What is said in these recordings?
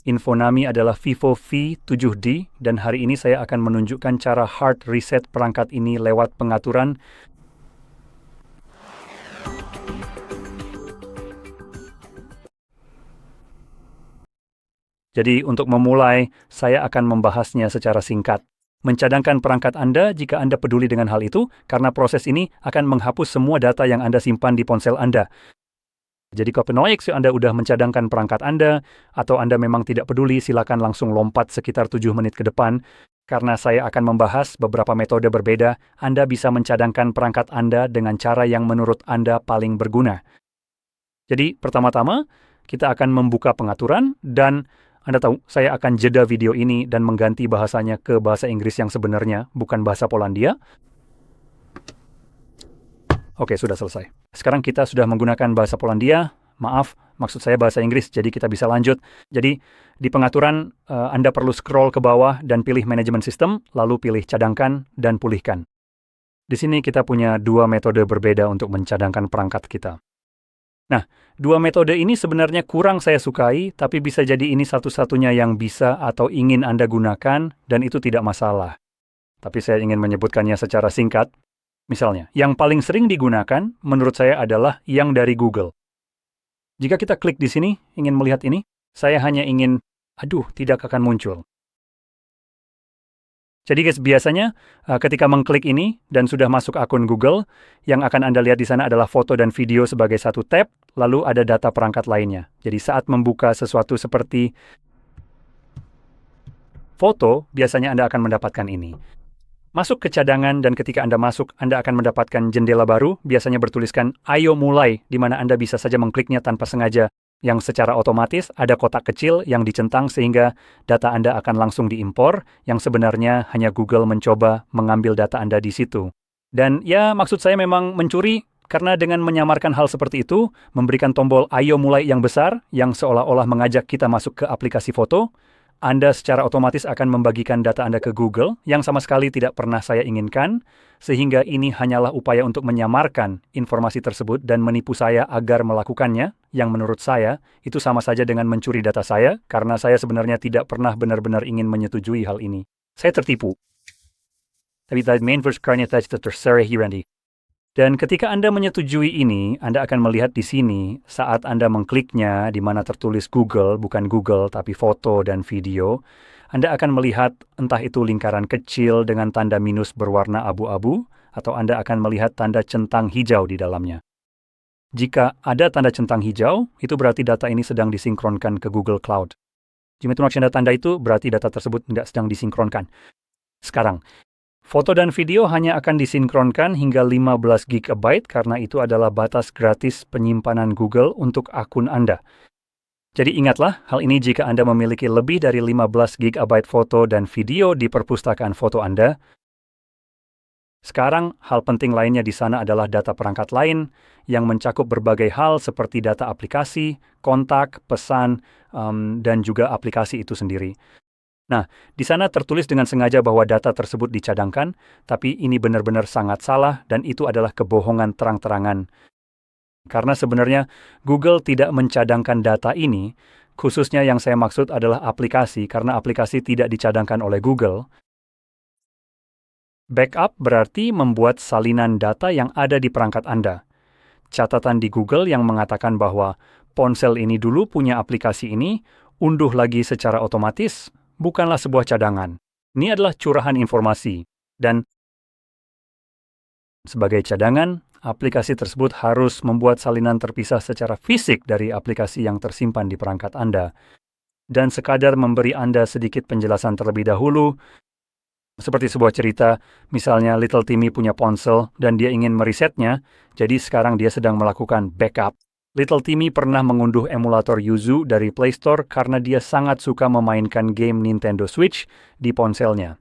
Infonami adalah Vivo V7D dan hari ini saya akan menunjukkan cara hard reset perangkat ini lewat pengaturan. Jadi untuk memulai, saya akan membahasnya secara singkat. Mencadangkan perangkat Anda jika Anda peduli dengan hal itu, karena proses ini akan menghapus semua data yang Anda simpan di ponsel Anda. Jadi kalau penoik Anda udah mencadangkan perangkat Anda, atau Anda memang tidak peduli, silakan langsung lompat sekitar 7 menit ke depan. Karena saya akan membahas beberapa metode berbeda, Anda bisa mencadangkan perangkat Anda dengan cara yang menurut Anda paling berguna. Jadi pertama-tama, kita akan membuka pengaturan, dan Anda tahu, saya akan jeda video ini dan mengganti bahasanya ke bahasa Inggris yang sebenarnya, bukan bahasa Polandia. Oke, sudah selesai. Sekarang kita sudah menggunakan bahasa Polandia. Maaf, maksud saya bahasa Inggris, jadi kita bisa lanjut. Jadi, di pengaturan, Anda perlu scroll ke bawah dan pilih manajemen sistem, lalu pilih cadangkan dan pulihkan. Di sini kita punya dua metode berbeda untuk mencadangkan perangkat kita. Nah, dua metode ini sebenarnya kurang saya sukai, tapi bisa jadi ini satu-satunya yang bisa atau ingin Anda gunakan, dan itu tidak masalah. Tapi saya ingin menyebutkannya secara singkat. Misalnya, yang paling sering digunakan menurut saya adalah yang dari Google. Jika kita klik di sini, ingin melihat ini, saya hanya ingin, tidak akan muncul. Jadi guys, biasanya ketika mengklik ini dan sudah masuk akun Google, yang akan Anda lihat di sana adalah foto dan video sebagai satu tab, lalu ada data perangkat lainnya. Jadi saat membuka sesuatu seperti foto, biasanya Anda akan mendapatkan ini. Masuk ke cadangan, dan ketika Anda masuk, Anda akan mendapatkan jendela baru, biasanya bertuliskan, ayo mulai, di mana Anda bisa saja mengkliknya tanpa sengaja, yang secara otomatis ada kotak kecil yang dicentang sehingga data Anda akan langsung diimpor, yang sebenarnya hanya Google mencoba mengambil data Anda di situ. Dan ya, maksud saya memang mencuri, karena dengan menyamarkan hal seperti itu, memberikan tombol ayo mulai yang besar, yang seolah-olah mengajak kita masuk ke aplikasi foto, Anda secara otomatis akan membagikan data Anda ke Google, yang sama sekali tidak pernah saya inginkan, sehingga ini hanyalah upaya untuk menyamarkan informasi tersebut dan menipu saya agar melakukannya, yang menurut saya, itu sama saja dengan mencuri data saya, karena saya sebenarnya tidak pernah benar-benar ingin menyetujui hal ini. Saya tertipu. Tapi main verse karnya tadi terserah Randy. Dan ketika Anda menyetujui ini, Anda akan melihat di sini saat Anda mengkliknya di mana tertulis Google, bukan Google, tapi foto dan video, Anda akan melihat entah itu lingkaran kecil dengan tanda minus berwarna abu-abu, atau Anda akan melihat tanda centang hijau di dalamnya. Jika ada tanda centang hijau, itu berarti data ini sedang disinkronkan ke Google Cloud. Jika tanda itu, berarti data tersebut tidak sedang disinkronkan. Sekarang, foto dan video hanya akan disinkronkan hingga 15 GB karena itu adalah batas gratis penyimpanan Google untuk akun Anda. Jadi ingatlah, hal ini jika Anda memiliki lebih dari 15 GB foto dan video di perpustakaan foto Anda. Sekarang, hal penting lainnya di sana adalah data perangkat lain yang mencakup berbagai hal seperti data aplikasi, kontak, pesan, dan juga aplikasi itu sendiri. Nah, di sana tertulis dengan sengaja bahwa data tersebut dicadangkan, tapi ini benar-benar sangat salah dan itu adalah kebohongan terang-terangan. Karena sebenarnya Google tidak mencadangkan data ini, khususnya yang saya maksud adalah aplikasi, karena aplikasi tidak dicadangkan oleh Google. Backup berarti membuat salinan data yang ada di perangkat Anda. Catatan di Google yang mengatakan bahwa ponsel ini dulu punya aplikasi ini, unduh lagi secara otomatis, bukanlah sebuah cadangan. Ini adalah curahan informasi. Dan sebagai cadangan, aplikasi tersebut harus membuat salinan terpisah secara fisik dari aplikasi yang tersimpan di perangkat Anda. Dan sekadar memberi Anda sedikit penjelasan terlebih dahulu, seperti sebuah cerita, misalnya Little Timmy punya ponsel dan dia ingin meresetnya, jadi sekarang dia sedang melakukan backup. Little Timmy pernah mengunduh emulator Yuzu dari Play Store karena dia sangat suka memainkan game Nintendo Switch di ponselnya.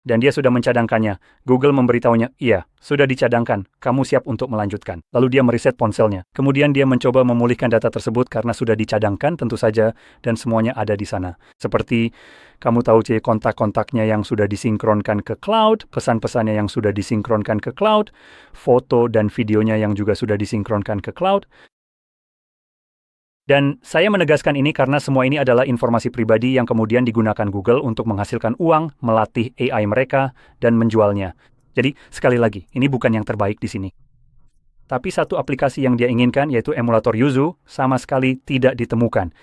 Dan dia sudah mencadangkannya. Google memberitahunya, iya, sudah dicadangkan, kamu siap untuk melanjutkan. Lalu dia mereset ponselnya. Kemudian dia mencoba memulihkan data tersebut karena sudah dicadangkan tentu saja, dan semuanya ada di sana. Seperti, kamu tahu kontak-kontaknya yang sudah disinkronkan ke cloud, pesan-pesannya yang sudah disinkronkan ke cloud, foto dan videonya yang juga sudah disinkronkan ke cloud. Dan saya menegaskan ini karena semua ini adalah informasi pribadi yang kemudian digunakan Google untuk menghasilkan uang, melatih AI mereka, dan menjualnya. Jadi, sekali lagi, ini bukan yang terbaik di sini. Tapi satu aplikasi yang dia inginkan, yaitu emulator Yuzu, sama sekali tidak ditemukan.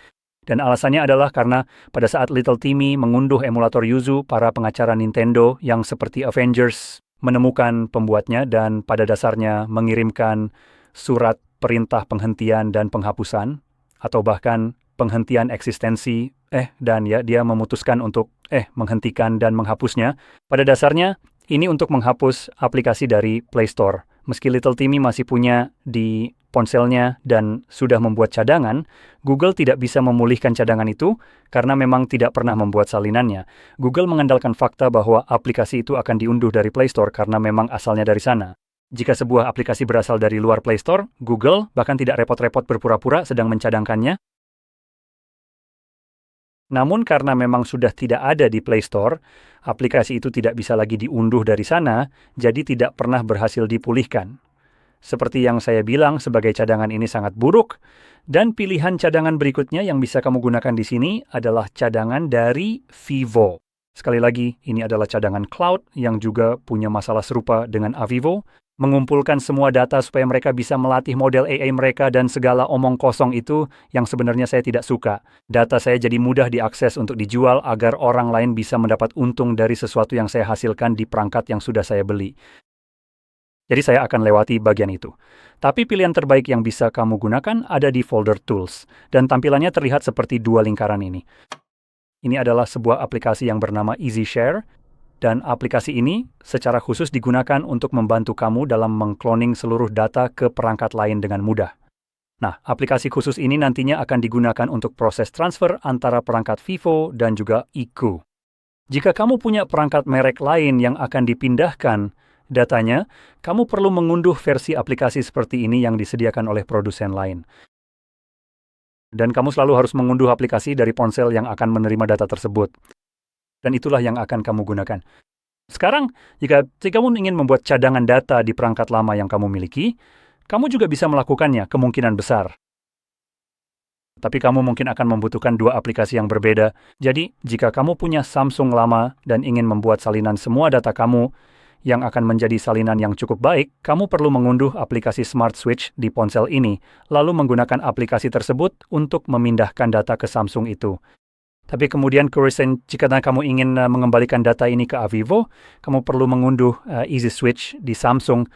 Dan alasannya adalah karena pada saat Little Timmy mengunduh emulator Yuzu, para pengacara Nintendo yang seperti Avengers menemukan pembuatnya dan pada dasarnya mengirimkan surat perintah penghentian dan penghapusan, atau bahkan penghentian eksistensi, dan dia memutuskan untuk menghentikan dan menghapusnya. Pada dasarnya, ini untuk menghapus aplikasi dari Play Store. Meski Little Timmy masih punya di ponselnya dan sudah membuat cadangan, Google tidak bisa memulihkan cadangan itu karena memang tidak pernah membuat salinannya. Google mengandalkan fakta bahwa aplikasi itu akan diunduh dari Play Store karena memang asalnya dari sana. Jika sebuah aplikasi berasal dari luar Play Store, Google bahkan tidak repot-repot berpura-pura sedang mencadangkannya. Namun karena memang sudah tidak ada di Play Store, aplikasi itu tidak bisa lagi diunduh dari sana, jadi tidak pernah berhasil dipulihkan. Seperti yang saya bilang, sebagai cadangan ini sangat buruk, dan pilihan cadangan berikutnya yang bisa kamu gunakan di sini adalah cadangan dari Vivo. Sekali lagi, ini adalah cadangan cloud yang juga punya masalah serupa dengan Avivo, mengumpulkan semua data supaya mereka bisa melatih model AI mereka dan segala omong kosong itu yang sebenarnya saya tidak suka. Data saya jadi mudah diakses untuk dijual agar orang lain bisa mendapat untung dari sesuatu yang saya hasilkan di perangkat yang sudah saya beli. Jadi saya akan lewati bagian itu. Tapi pilihan terbaik yang bisa kamu gunakan ada di folder Tools, dan tampilannya terlihat seperti dua lingkaran ini. Ini adalah sebuah aplikasi yang bernama EasyShare, dan aplikasi ini secara khusus digunakan untuk membantu kamu dalam mengcloning seluruh data ke perangkat lain dengan mudah. Nah, aplikasi khusus ini nantinya akan digunakan untuk proses transfer antara perangkat Vivo dan juga iQOO. Jika kamu punya perangkat merek lain yang akan dipindahkan datanya, kamu perlu mengunduh versi aplikasi seperti ini yang disediakan oleh produsen lain. Dan kamu selalu harus mengunduh aplikasi dari ponsel yang akan menerima data tersebut. Dan itulah yang akan kamu gunakan. Sekarang, jika kamu ingin membuat cadangan data di perangkat lama yang kamu miliki, kamu juga bisa melakukannya kemungkinan besar. Tapi kamu mungkin akan membutuhkan dua aplikasi yang berbeda. Jadi, jika kamu punya Samsung lama dan ingin membuat salinan semua data kamu yang akan menjadi salinan yang cukup baik, kamu perlu mengunduh aplikasi Smart Switch di ponsel ini, lalu menggunakan aplikasi tersebut untuk memindahkan data ke Samsung itu. Tapi kemudian jika kamu ingin mengembalikan data ini ke Avivo, kamu perlu mengunduh Easy Switch di Samsung.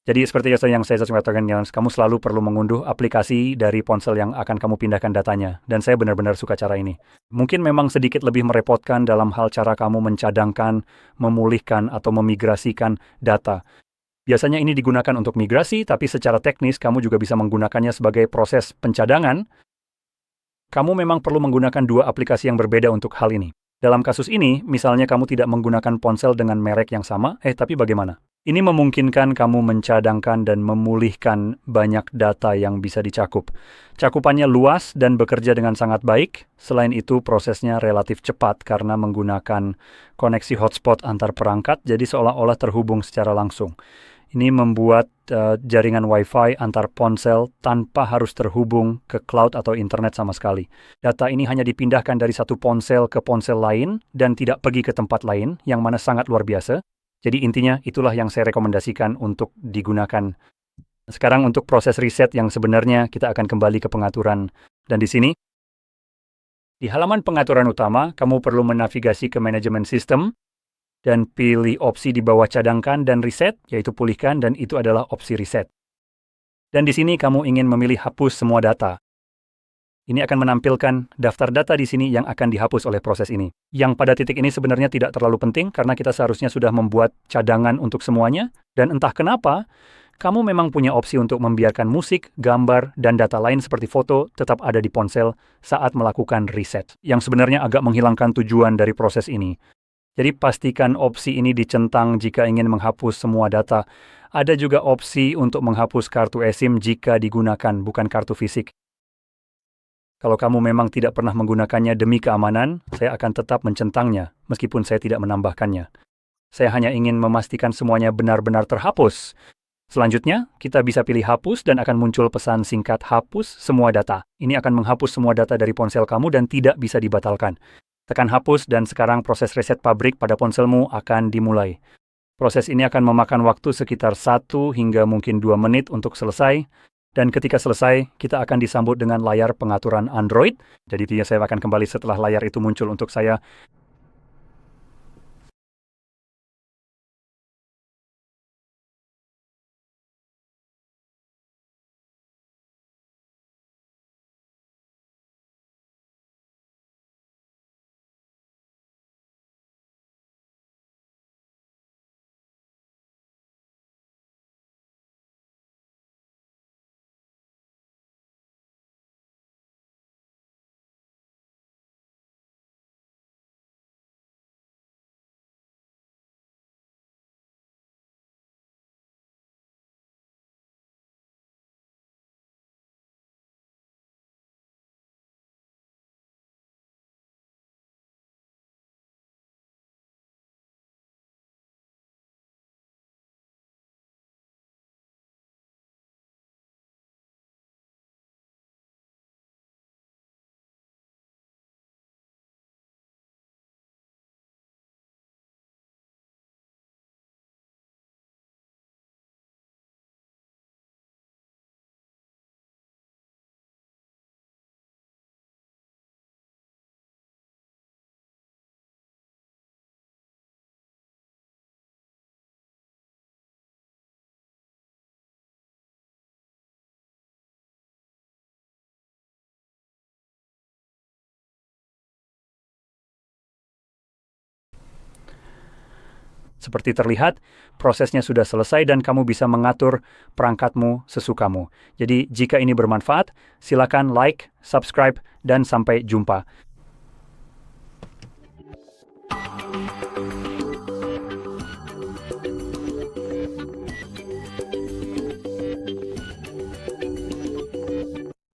Jadi seperti yang saya katakan, kamu selalu perlu mengunduh aplikasi dari ponsel yang akan kamu pindahkan datanya. Dan saya benar-benar suka cara ini. Mungkin memang sedikit lebih merepotkan dalam hal cara kamu mencadangkan, memulihkan, atau memigrasikan data. Biasanya ini digunakan untuk migrasi, tapi secara teknis kamu juga bisa menggunakannya sebagai proses pencadangan. Kamu memang perlu menggunakan dua aplikasi yang berbeda untuk hal ini. Dalam kasus ini, misalnya kamu tidak menggunakan ponsel dengan merek yang sama, tapi bagaimana? Ini memungkinkan kamu mencadangkan dan memulihkan banyak data yang bisa dicakup. Cakupannya luas dan bekerja dengan sangat baik. Selain itu, prosesnya relatif cepat karena menggunakan koneksi hotspot antar perangkat, jadi seolah-olah terhubung secara langsung. Ini membuat jaringan Wi-Fi antar ponsel tanpa harus terhubung ke cloud atau internet sama sekali. Data ini hanya dipindahkan dari satu ponsel ke ponsel lain dan tidak pergi ke tempat lain, yang mana sangat luar biasa. Jadi intinya itulah yang saya rekomendasikan untuk digunakan. Sekarang untuk proses riset yang sebenarnya kita akan kembali ke pengaturan. Dan di sini, di halaman pengaturan utama, kamu perlu menavigasi ke manajemen sistem, dan pilih opsi di bawah cadangkan dan reset, yaitu pulihkan, dan itu adalah opsi reset. Dan di sini kamu ingin memilih hapus semua data. Ini akan menampilkan daftar data di sini yang akan dihapus oleh proses ini. Yang pada titik ini sebenarnya tidak terlalu penting karena kita seharusnya sudah membuat cadangan untuk semuanya, dan entah kenapa, kamu memang punya opsi untuk membiarkan musik, gambar, dan data lain seperti foto tetap ada di ponsel saat melakukan reset, yang sebenarnya agak menghilangkan tujuan dari proses ini. Jadi pastikan opsi ini dicentang jika ingin menghapus semua data. Ada juga opsi untuk menghapus kartu eSIM jika digunakan, bukan kartu fisik. Kalau kamu memang tidak pernah menggunakannya demi keamanan, saya akan tetap mencentangnya, meskipun saya tidak menambahkannya. Saya hanya ingin memastikan semuanya benar-benar terhapus. Selanjutnya, kita bisa pilih hapus dan akan muncul pesan singkat hapus semua data. Ini akan menghapus semua data dari ponsel kamu dan tidak bisa dibatalkan. Tekan hapus dan sekarang proses reset pabrik pada ponselmu akan dimulai. Proses ini akan memakan waktu sekitar 1 hingga mungkin 2 menit untuk selesai. Dan ketika selesai, kita akan disambut dengan layar pengaturan Android. Jadi saya akan kembali setelah layar itu muncul untuk saya. Seperti terlihat, prosesnya sudah selesai dan kamu bisa mengatur perangkatmu sesukamu. Jadi, jika ini bermanfaat, silakan like, subscribe, dan sampai jumpa.